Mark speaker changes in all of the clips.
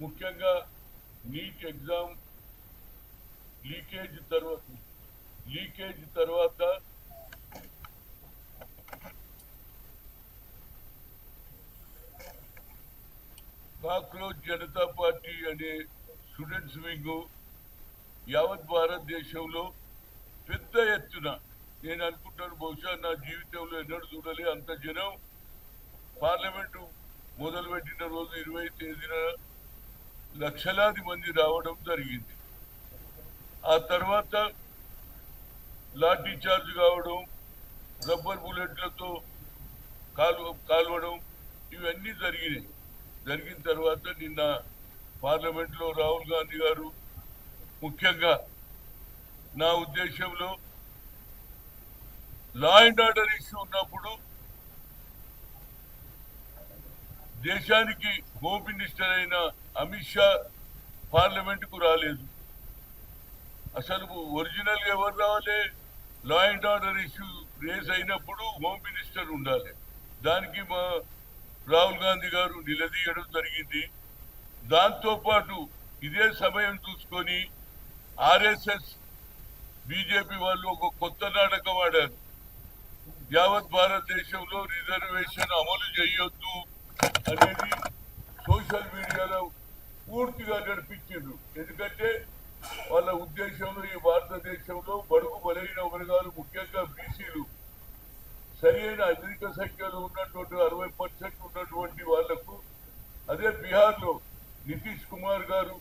Speaker 1: ముఖ్యంగా NEET exam leakage తర్వాత cockroach Janata party అనే స్టూడెంట్స్ వింగ్ యావత్ భారతదేశంలో పెద్ద ఎత్తున, నేను అనుకుంటాను బహుశా నా జీవితంలో ఎన్నడూ చూడలే అంత జనం పార్లమెంటు మొదలుపెట్టిన రోజు 20వ తేదీన లక్షలాది మంది రావడం జరిగింది. ఆ తర్వాత లాఠీ చార్జ్ కావడం, రబ్బర్ బుల్లెట్లతో కాల్వడం ఇవన్నీ జరిగినాయి. జరిగిన తర్వాత నిన్న పార్లమెంట్లో రాహుల్ గాంధీ గారు ముఖ్యంగా నా ఉద్దేశంలో లా అండ్ ఆర్డర్ ఇష్యూ ఉన్నప్పుడు దేశానికి హోమ్ మినిస్టర్ అయిన అమిత్ షా పార్లమెంటుకు రాలేదు. అసలు ఒరిజినల్ ఎవరు రావాలి? Law and order issue raise అయినప్పుడు హోమ్ మినిస్టర్ ఉండాలి. దానికి మా రాహుల్ గాంధీ గారు నిలదీయడం జరిగింది. దాంతో పాటు ఇదే సమయం చూసుకొని ఆర్ఎస్ఎస్ బీజేపీ వాళ్ళు ఒక కొత్త నాటకం ఆడారు. యావత్ భారతదేశంలో రిజర్వేషన్ అమలు చేయొద్దు అనేది సోషల్ మీడియాలో పూర్తిగా నడిపించారు. ఎందుకంటే వాళ్ళ ఉద్దేశంలో ఈ భారతదేశంలో బడుగు బలైన వర్గాలు, ముఖ్యంగా బీసీలు, సరైన అధిక సంఖ్యలో ఉన్నటువంటి 60% ఉన్నటువంటి వాళ్లకు, అదే బీహార్లో నితీష్ కుమార్ గారు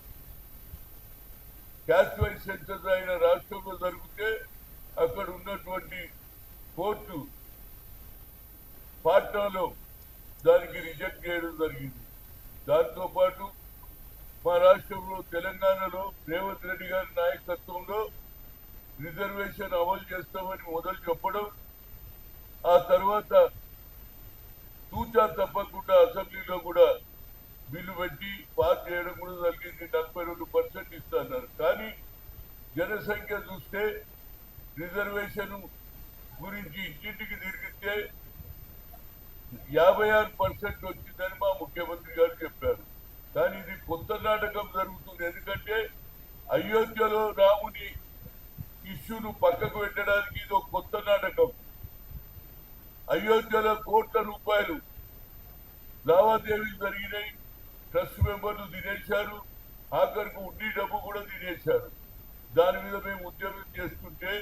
Speaker 1: క్యాస్ట్ వైజ్ సెన్సస్ అయిన రాష్ట్రంలో జరిగితే అక్కడ ఉన్నటువంటి కోర్టు పాట్నాలో దానికి రిజెక్ట్ చేయడం జరిగింది. దాంతో పాటు మా రాష్ట్రంలో తెలంగాణలో రేవంత్ రెడ్డి గారి నాయకత్వంలో రిజర్వేషన్ అమలు చేస్తామని మొదలు చెప్పడం, ఆ తర్వాత తూచా తప్పకుండా అసెంబ్లీలో కూడా బిల్లు పెట్టి పాస్ చేయడం కూడా జరిగింది. 42% ఇస్తున్నారు. కానీ జనసంఖ్య చూస్తే రిజర్వేషన్ గురించి ఇంటింటికి తిరిగితే 56% వచ్చిందని మా ముఖ్యమంత్రి గారు చెప్పారు. కానీ ఇది కొత్త నాటకం జరుగుతుంది. ఎందుకంటే అయోధ్యలో రాముని ఇష్యూను పక్కకు పెట్టడానికి ఇది ఒక కొత్త నాటకం. అయోధ్యలో కోట్ల రూపాయలు లావాదేవీలు జరిగినాయి. ట్రస్ట్ మెంబర్లు తినేశారు. ఆఖరికి ఉండి డబ్బు కూడా తినేశారు. దాని మీద మేము ఉద్యమం చేస్తుంటే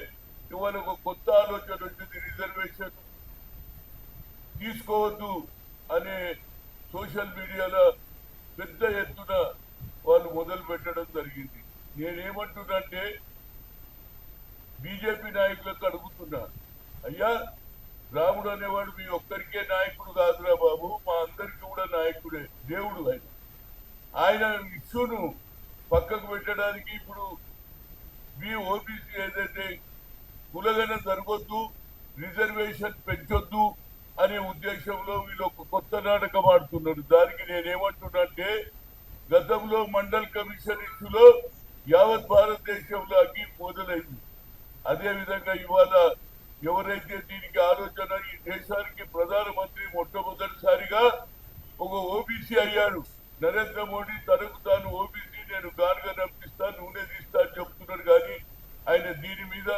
Speaker 1: ఇవాళ ఒక కొత్త ఆలోచన వచ్చింది. రిజర్వేషన్ తీసుకోవద్దు అనే సోషల్ మీడియాలో పెద్ద ఎత్తున వాళ్ళు మొదలు పెట్టడం జరిగింది. నేనేమంటున్నాంటే బీజేపీ నాయకులకు అడుగుతున్నా, అయ్యా రాముడు అనేవాడు మీ ఒక్కరికే నాయకుడు కాదురా బాబు, మా అందరికీ కూడా నాయకుడే, దేవుడు ఆయన ఇష్యూను పక్కకు పెట్టడానికి ఇప్పుడు మీ ఓబీసీ ఏదైతే కులగన జరగొద్దు, రిజర్వేషన్ పెంచొద్దు అనే ఉద్దేశంలో వీళ్ళు ఒక కొత్త నాటకం ఆడుతున్నారు. దానికి నేనేమంటున్నాంటే గతంలో మండల్ కమిషన్ ఇష్యూలో యావత్ భారతదేశంలో అగ్గి మొదలైంది. అదేవిధంగా ఇవాళ ఎవరైతే దీనికి ఆలోచన, ఈ దేశానికి ప్రధానమంత్రి మొట్టమొదటిసారిగా ఒక ఓబీసీ అయ్యాడు. నరేంద్ర మోడీ తనకు తాను ఓబీసీ, నేను గానుగా నంపిస్తాను, నూనె తీస్తా అని చెప్తున్నాడు. కానీ ఆయన దీని మీద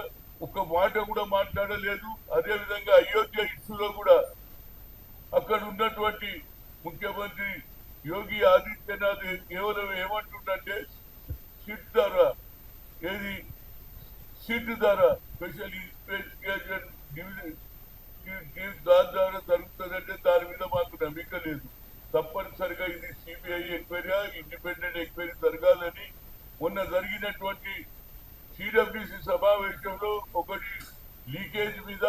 Speaker 1: ఒక మాట కూడా మాట్లాడలేదు. అదేవిధంగా అయోధ్య ఇష్యూలో కూడా అక్కడ ఉన్నటువంటి ముఖ్యమంత్రి యోగి ఆదిత్యనాథ్ కేవలం ఏమంటుండే సీట్ ద్వారా, ఏది సీట్ ద్వారా స్పెషల్ ఇన్వెస్టిగేషన్ దాని ద్వారా జరుగుతుందంటే దాని మీద మాకు నమ్మిక లేదు. తప్పనిసరిగా ఇది సిబిఐ ఎంక్వైరీ, ఇండిపెండెంట్ ఎంక్వైరీ జరగాలని మొన్న జరిగినటువంటి సిడబ్ల్యూసి సమావేశంలో ఒకటి లీకేజ్ మీద,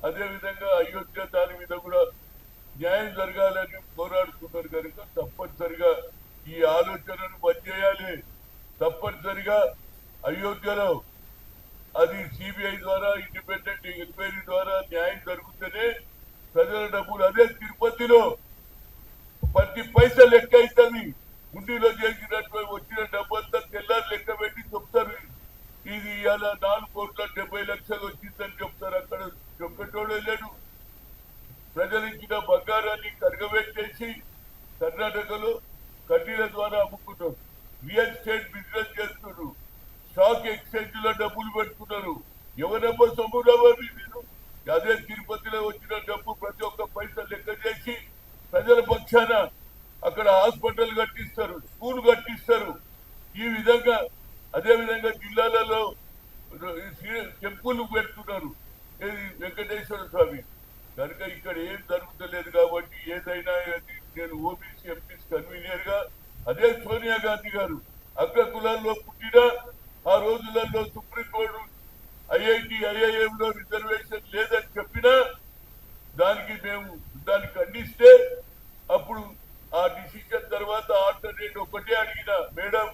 Speaker 1: అదేవిధంగా అయోధ్య దాని మీద కూడా న్యాయం జరగాలని పోరాడుతున్నారు. కనుక తప్పనిసరిగా ఈ ఆలోచనను బంద్ చేయాలి. తప్పనిసరిగా అయోధ్యలో అది సిబిఐ ద్వారా, ఇండిపెండెంట్ ఎంక్వైరీ ద్వారా న్యాయం జరుగుతూనే ప్రజల డబ్బులు, అదే తిరుపతిలో 10 పైసలు లెక్క అవుతుంది. గుండీలో చేసినట్టు వచ్చిన డబ్బు అంతా తెల్లారి లెక్క పెట్టి చెప్తారు. ఇది ఇలా 4,70,00,000 వచ్చిందని చెప్తారు. అక్కడ చెప్పేటోడే లేడు. ప్రజలించిన బంగారాన్ని కరగబెట్టేసి కర్ణాటకలో కడ్డీల ద్వారా అమ్ముకుంటారు. చేసుకుంటారు, రియల్ ఎస్టేట్ బిజినెస్ చేస్తున్నారు, స్టాక్ ఎక్స్చేంజ్ లో డబ్బులు పెట్టుకున్నారు. ఎవరబ్బో సొమ్మురాబో మీరు? అదే తిరుపతిలో వచ్చిన డబ్బు ప్రతి ఒక్క పైసా లెక్క చేసి ప్రజల పక్షాన అక్కడ హాస్పిటల్ కట్టిస్తారు, స్కూల్ కట్టిస్తారు. ఈ విధంగా అదే విధంగా జిల్లాలలో టెంపుల్ పెడుతున్నారు వెంకటేశ్వర స్వామి. కనుక ఇక్కడ ఏం జరుగుతలేదు కాబట్టి ఏదైనా నేను ఓబీసీ ఎంపీస్ కన్వీనర్ గా అదే సోనియా గాంధీ గారు అగ్ర కులాల్లో పుట్టిన ఆ రోజులలో సుప్రీంకోర్టు ఐఐఎం లో రిజర్వేషన్ లేదని చెప్పినా దానికి మేము దాన్ని ఖండిస్తే అప్పుడు ఆ డిసిషన్ తర్వాత ఆల్టర్నేట్ ఒకటే అడిగిన, madam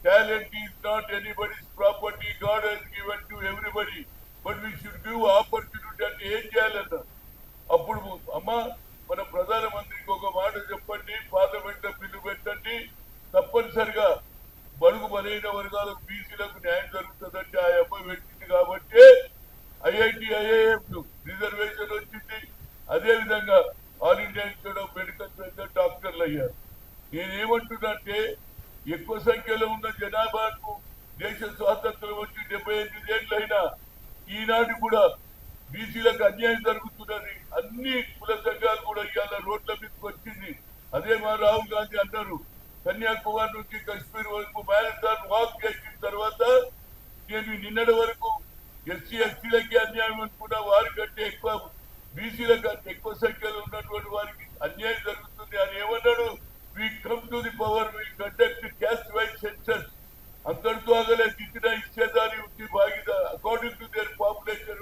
Speaker 1: talent is not anybody's property, God has given to everybody, but we should give opportunity. అంటే ఏం చేయాలన్న అప్పుడు అమ్మా మన ప్రధానమంత్రికి ఒక మాట చెప్పండి, పార్లమెంట్ లో బిల్లు పెట్టండి, తప్పనిసరిగా బడుగు బలైన వర్గాలకు బీసీలకు న్యాయం జరుగుతుందంటే ఆ అమ్మాయి పెట్టింది కాబట్టి ఐఐఎం రిజర్వేషన్ వచ్చింది. అదే విధంగా all India institute of medical డాక్టర్లు అయ్యారు. నేనేమంటున్నాంటే ఎక్కువ సంఖ్యలో ఉన్న జనాభాకు దేశ స్వాతంత్రం వచ్చి 78 ఏళ్ళైనా ఈనాడు కూడా బీసీలకు అన్యాయం జరుగుతున్నది. అన్ని కుల సంఘాలు కూడా ఇవాళ రోడ్ల మీదకి వచ్చింది. అదే మా రాహుల్ గాంధీ అన్నారు, కన్యాకుమారి నుంచి కశ్మీర్ వరకు మ్యారథాన్ వాక్ చేసిన తర్వాత నేను నిన్నటి వరకు ఎస్సీలకి అన్యాయం అనుకున్న వారికంటే ఎక్కువ బీసీలకు ఎక్కువ సంఖ్యలో ఉన్నటువంటి వారికి అన్యాయం జరుగుతుంది అని ఏమన్నాడు, we come to the power, we conduct caste wise census. అంతటితో ఆగలే, దిద్దిన ఇచ్చేదాని ఉంది బాగిద అకార్డింగ్ టు దేర్ పాపులేషన్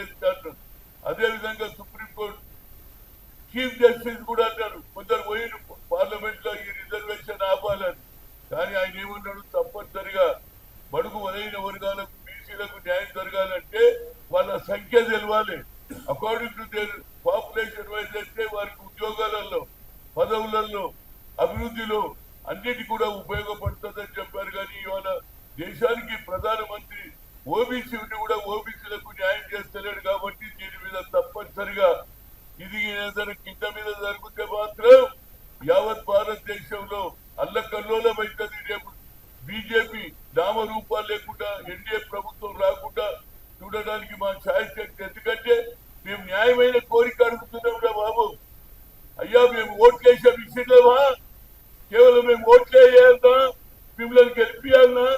Speaker 1: చేస్తారు. అదే విధంగా సుప్రీంకోర్టు చీఫ్ జస్టిస్ కూడా అన్నారు, కొందరు పోయి పార్లమెంట్ లో ఈ రిజర్వేషన్ ఆపాలని. కానీ ఆయన ఏమన్నాడు, తప్పనిసరిగా బడుగు బలైన వర్గాలకు బీసీలకు న్యాయం జరగాలంటే వాళ్ళ సంఖ్య తెలవాలి. According to their population wise అయితే వారికి ఉద్యోగాలలో, పదవులలో, అభివృద్ధిలో అన్నిటి కూడా ఉపయోగపడుతుందని చెప్పారు. కానీ ఇవాళ దేశానికి ప్రధానమంత్రి ఓబీసీని కూడా ఓబీసీలకు న్యాయం చేస్తలేడు. కాబట్టి దీని మీద తప్పనిసరిగా ఇది ఏదైనా కింద మీద జరిగితే మాత్రం యావత్ భారతదేశంలో అల్లకల్లోలం అవుతుంది. రేపు బీజేపీ నామరూపాలు లేకుండా ఎన్డీఏ ప్రభుత్వం రాకుండా చూడడానికి మా ఛాయశక్తి. ఎందుకంటే మేము న్యాయమైన కోరిక అడుగుతున్నాం రా బాబు. అయ్యా మేము ఓట్లేసే విషయంలోవా, కేవలం మేము ఓట్లే వేయాలన్నా, మిమ్మల్ని గెలిపియాలన్నా?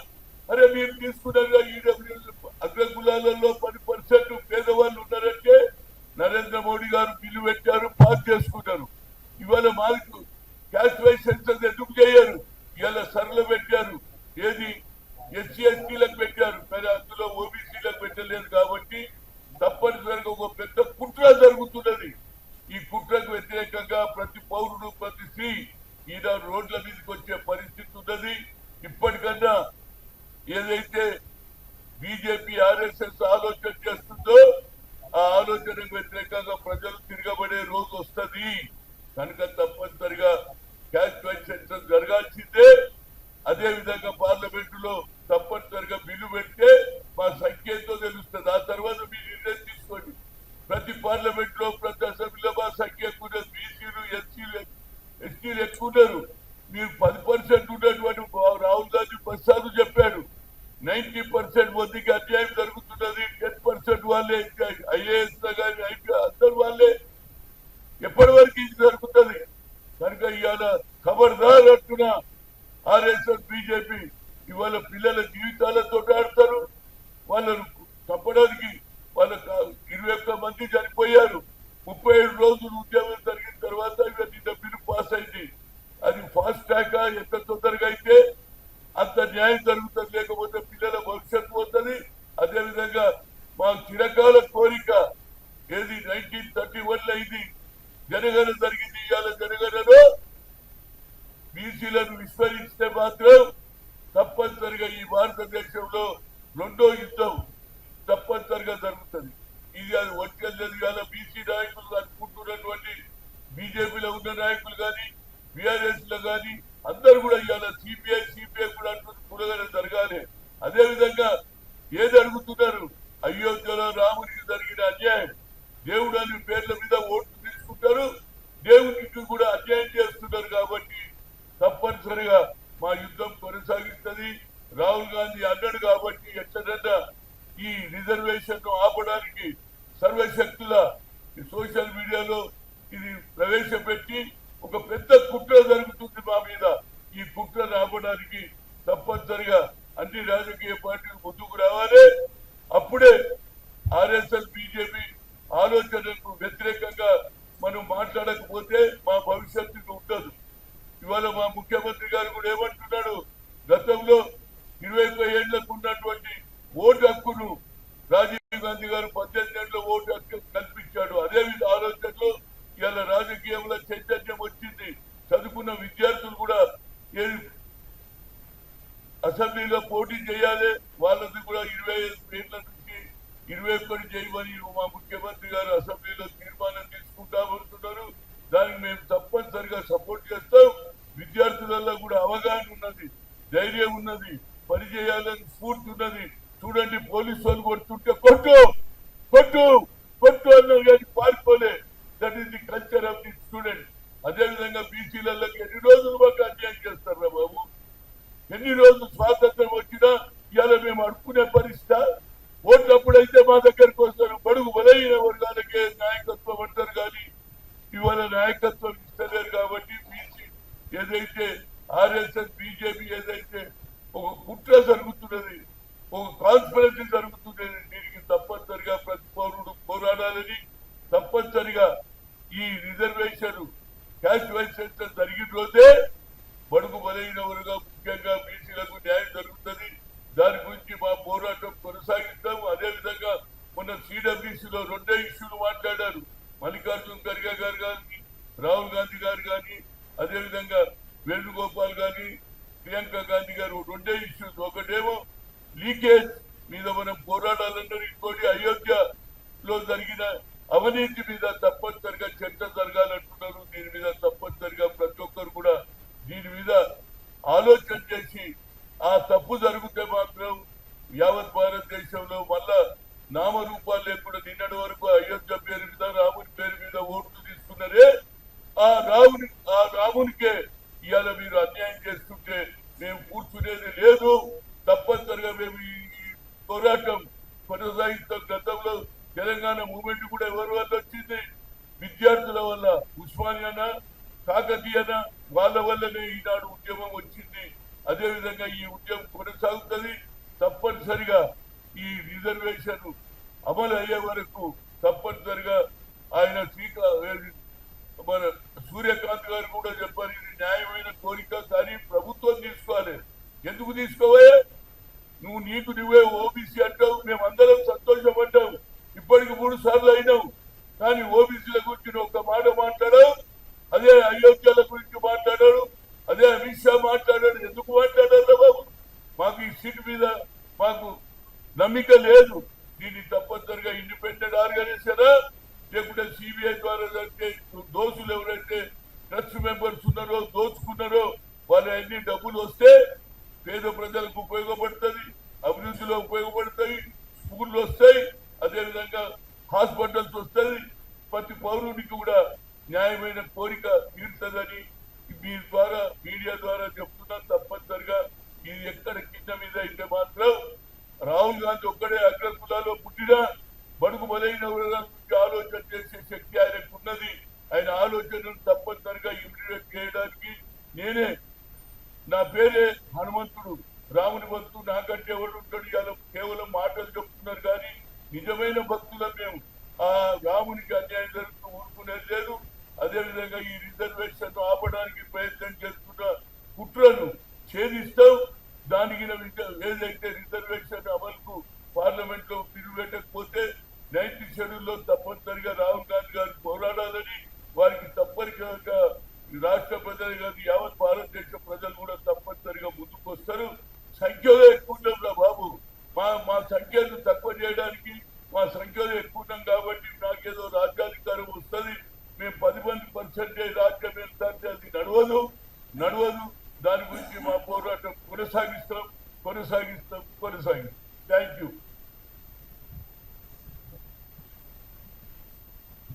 Speaker 1: అరే మీరు తీసుకున్నారుగా ఈడబ్ల్యూ అగ్రకులాలలో 10% పేదవాళ్ళు ఉన్నారంటే నరేంద్ర మోడీ గారు బిల్లు పెట్టారు, పాస్ చేసుకున్నారు. ఇవాళ మాకు క్యాస్ట్ వైజ్ సెన్సస్ ఎందుకు చేయరు? ఇవాళ సరళ పెట్టారు, ఏది ఎస్సీ ఎస్టీలకు పెట్టారు, మరి అందులో ఓబీసీలకు పెట్టలేదు. కాబట్టి తప్పనిసరిగా ఒక పెద్ద కుట్ర జరుగుతున్నది. ఈ కుట్రకు వ్యతిరేకంగా ప్రతి పౌరుడు, ప్రతి స్త్రీ ఈనాడు రోడ్ల మీదకి వచ్చే పరిస్థితి ఉన్నది. ఇప్పటికన్నా ఏదైతే బీజేపీ ఆర్ఎస్ఎస్ ఆలోచన చేస్తుందో ఆ ఆలోచనకు వ్యతిరేకంగా ప్రజలు తిరగబడే రోజు వస్తుంది. కనుక తప్పనిసరిగా క్యాస్ట్ వైజ్ సెన్సస్ జరగాల్సిందే. అదే విధంగా పార్లమెంటులో తప్పనిసరిగా బిల్లు పెడితే మా సంఖ్య ఎంతో తెలుస్తుంది. ఆ తర్వాత మీరు నిర్ణయం తీసుకోండి. ప్రతి పార్లమెంట్ లో, ప్రతి అసెంబ్లీలో మా సంఖ్య ఎక్కువ, బీసీలు ఎస్టీలు ఎక్కువ ఉన్నారు. మీరు 10% ఉన్నటువంటి రాహుల్ గాంధీ ప్రసాద్ చెప్పాడు, 90% మందికి అన్యాయం జరుగుతున్నది. 10% వాళ్ళే ఐఏఎస్ కానీ అందరు వాళ్ళే. ఎప్పటి వరకు ఇది జరుగుతుంది? కనుక ఇవాళ ఖబర్దార్ అంటున్నా, ఆర్ఎస్ఎస్ బీజేపీ ఇవాళ పిల్లల జీవితాలతో ఆడతారు. వాళ్ళను తప్పడానికి వాళ్ళ 21 మంది చనిపోయారు. 37 రోజులు ఉద్యమం జరిగిన తర్వాత నిన్న బిల్లు పాస్ అయింది. అది ఫాస్ట్ ట్రాక్ ఎంత తొందరగా అయితే అంత న్యాయం జరుగుతుంది, లేకపోతే పిల్లల భవిష్యత్తు పోతుంది. అదేవిధంగా మా చిరకాల కోరిక ఏది 1931 అయింది, జనగణన జరిగింది. ఇవాళ జనగణలో బీసీలను విస్మరిస్తే మాత్రం తప్పనిసరిగా ఈ భారతదేశంలో రెండో యుద్ధం తప్పనిసరిగా జరుగుతుంది. ఇది అది వచ్చేది. ఇవాళ బీసీ నాయకులు అనుకుంటున్నటువంటి బీజేపీలో ఉన్న నాయకులు కానీ, బీఆర్ఎస్ లో కానీ అందరు కూడా ఇవాళ సిపిఐ కూడా అంటుంది కులగన జరగాలి. అదే విధంగా ఏది అడుగుతున్నారు, అయోధ్యలో రామునికి జరిగిన అన్యాయం, దేవుడు అనే పేర్ల మీద ఓట్లు తీసుకుంటారు, దేవునికి కూడా అన్యాయం చేస్తున్నారు. కాబట్టి తప్పనిసరిగా మా యుద్ధం కొనసాగిస్తుంది. రాహుల్ గాంధీ అన్నాడు కాబట్టి ఎట్లన్నా ఈ రిజర్వేషన్ ఆపడానికి సర్వశక్తుల సోషల్ మీడియాలో ఇది ప్రవేశపెట్టి ఒక పెద్ద కుట్ర జరుగుతుంది మా మీద. ఈ కుట్ర ఆపడానికి తప్పనిసరిగా అన్ని రాజకీయ పార్టీలు ముందుకు రావాలి. అప్పుడే ఆర్ఎస్ఎస్ బీజేపీ ఆలోచనలకు వ్యతిరేకంగా మనం మాట్లాడకపోతే మా భవిష్యత్తు ఉండదు. ఇవాళ మా ముఖ్యమంత్రి గారు కూడా ఏమంటున్నాడు, గతంలో 21 ఏళ్లకు ఉన్నటువంటి ఓటు హక్కును రాజీవ్ గాంధీ గారు 18 ఏళ్ళ ఓటు హక్కు కల్పించాడు. అదే ఆలోచనలో ఇవాళ రాజకీయంలో చైతన్యం వచ్చింది. చదువుకున్న విద్యార్థులు కూడా అసెంబ్లీలో పోటీ చేయాలి, వాళ్ళది కూడా 25 ఏళ్ల నుంచి 21 చేయమని మా ముఖ్యమంత్రి గారు అసెంబ్లీలో తీర్మానం తీసుకుంటామంటున్నారు. దానికి మేము తప్పనిసరిగా సపోర్ట్ చేస్తాం. విద్యార్థులలో కూడా అవగాహన ఉన్నది, ధైర్యం ఉన్నది, పని చేయాలని స్ఫూర్తి ఉన్నది. చూడండి, పోలీసు వాళ్ళు కొడుతుంటే కొట్టు కొట్టు కొట్టు అన్నారు కానీ పారిపోలే. That is the culture of the student. అదేవిధంగా బీసీలకి ఎన్ని రోజులు మాకు అన్యాయం చేస్తారా బాబు? ఎన్ని రోజులు స్వాతంత్రం వచ్చినా ఇవాళ మేము అడుక్కునే పరిస్థితి. ఓట్లప్పుడైతే మా దగ్గరకు వస్తారు, బడుగు బలైన వర్గాలకే నాయకత్వం అంటారు కానీ ఇవాళ నాయకత్వం ఇస్తలేరు. కాబట్టి బీసీ ఏదైతే ఆర్ఎస్ఎస్ బీజేపీ ఏదైతే ఒక కుట్ర జరుగుతున్నది, ఒక కాన్స్పిరసీ జరుగుతున్నది, దీనికి తప్పనిసరిగా ప్రతి పౌరుడు పోరాడాలని, తప్పనిసరిగా ఈ రిజర్వేషన్ క్యాష్ వైస్ సెన్సస్ జరిగిన రోజే బడుగు బలైన వర్గా ముఖ్యంగా బీసీలకు న్యాయం జరుగుతుంది. దాని గురించి మా పోరాటం కొనసాగిస్తాము. అదేవిధంగా మొన్న సిడబ్ల్యూసీలో 2 ఇష్యూలు మాట్లాడారు. మల్లికార్జున ఖర్గే గారు కానీ, రాహుల్ గాంధీ గారు కానీ, అదేవిధంగా వేణుగోపాల్ గాని, ప్రియాంక గాంధీ గారు 2 ఇష్యూస్. ఒకటేమో లీకేజ్ మీద మనం పోరాడాలన్నారు, ఇంకోటి అయోధ్యలో జరిగిన అవినీతి మీద తప్పనిసరిగా చర్చ జరగాలంటున్నారు. దీని మీద తప్పనిసరిగా ప్రతి ఒక్కరు కూడా దీని మీద ఆలోచన చేసి ఆ తప్పు జరిగితే మాత్రం యావత్ భారతదేశంలో మళ్ళా నామరూపాలు లేకుండా నిన్నటి వరకు అయోధ్య పేరు మీద, రాముని పేరు మీద ఓట్లు తీసుకున్నారే, ఆ రామునికే ఇవాళ మీరు అన్యాయం చేస్తుంటే మేము కూర్చునేది లేదు. తప్పనిసరిగా మేము ఈ పోరాటం కొనసాగిస్తాం. గతంలో తెలంగాణ మూవ్మెంట్ కూడా ఎవరి వల్ల వచ్చింది? విద్యార్థుల వల్ల. ఉస్మానియానా, కాకతీయనా, వాళ్ళ వల్లనే ఈనాడు ఉద్యమం వచ్చింది. అదేవిధంగా ఈ ఉద్యమం కొనసాగుతుంది. తప్పనిసరిగా ఈ రిజర్వేషన్ అమలు అయ్యే వరకు తప్పనిసరిగా ఆయన మన సూర్యకాంత్ గారు కూడా చెప్పారు, ఇది న్యాయమైన కోరిక, కానీ ప్రభుత్వం తీసుకోవాలి. ఎందుకు తీసుకోవే? నీకు నువ్వే ఓబీసీ అంటావు, మేమందరం సంతోషపడ్డావు. ఇప్పటికి 3 సార్లు అయినావు, కానీ ఓబీసీల గురించి నువ్వు ఒక మాట మాట్లాడావు. అదే అయోధ్యల గురించి మాట్లాడాడు, అదే అమిత్ షా మాట్లాడాడు. ఎందుకు మాట్లాడారు బాబు? మాకు ఈ సీట్ మీద మాకు నమ్మిక లేదు. దీన్ని తప్పనిసరిగా ఇండిపెండెంట్ ఆర్గనైజేషనా లేకుంటే సిబిఐ ద్వారా జరిగే దోషులు ఎవరైతే ట్రస్ట్ మెంబర్స్ ఉన్నారో, దోచుకున్నారో, వాళ్ళ అన్ని డబ్బులు వస్తే పేద ప్రజలకు ఉపయోగపడుతుంది, అభివృద్ధిలో ఉపయోగపడతాయి, స్కూళ్ళు వస్తాయి, అదేవిధంగా హాస్పిటల్స్ వస్తాయి. ప్రతి పౌరునికి కూడా న్యాయమైన కోరిక తీరుతుందని మీ ద్వారా మీడియా ద్వారా చెప్తున్నా. తప్పనిసరిగా ఇది ఎక్కడ కింద మీద అయితే మాత్రం రాహుల్ గాంధీ ఒక్కడే అగ్రకులాలో పుట్టినా బడుగు బలైన గురించి ఆలోచన చేసే శక్తి ఆయనకు ఉన్నది. ఆయన ఆలోచనను తప్పనిసరిగా ఇంప్లిమెంట్ చేయడానికి నేనే, నా పేరే హనుమంతుడు, రాముని భక్తుడు, నాకంటే ఎవరు ఉంటాడు? ఇవాళ కేవలం మాటలు చెప్తున్నారు కానీ నిజమైన భక్తులం మేము. ఆ రామునికి అన్యాయం జరుగుతూ ఊరుకునేది లేదు. అదేవిధంగా ఈ రిజర్వేషన్ ఆపడానికి ప్రయత్నం చేస్తున్న కుట్రను ఛేదిస్తాం. దానికి ఏదైతే రిజర్వేషన్ అమలుకు పార్లమెంట్ లో తిరిగిపెట్టకపోతే 9th షెడ్యూల్లో తప్పనిసరిగా రాహుల్ గాంధీ గారు పోరాడాలని, వారికి తప్పనిసరిగా రాష్ట్ర ప్రజలు కాదు యావత్ భారతదేశ ప్రజలు కూడా తప్పనిసరిగా ముందుకు వస్తారు. సంఖ్యలో ఎక్కువ ఉన్నాం బాబు. మా సంఖ్యను తక్కువ చేయడానికి మా సంఖ్యలో ఎక్కువ ఉన్నాం కాబట్టి నాకేదో రాజ్యాధికారం వస్తుంది, మేము 10% రాజ్యం వెళ్తాంటే అది నడవదు. దాని గురించి మా పోరాటం కొనసాగిస్తాం. Thank you.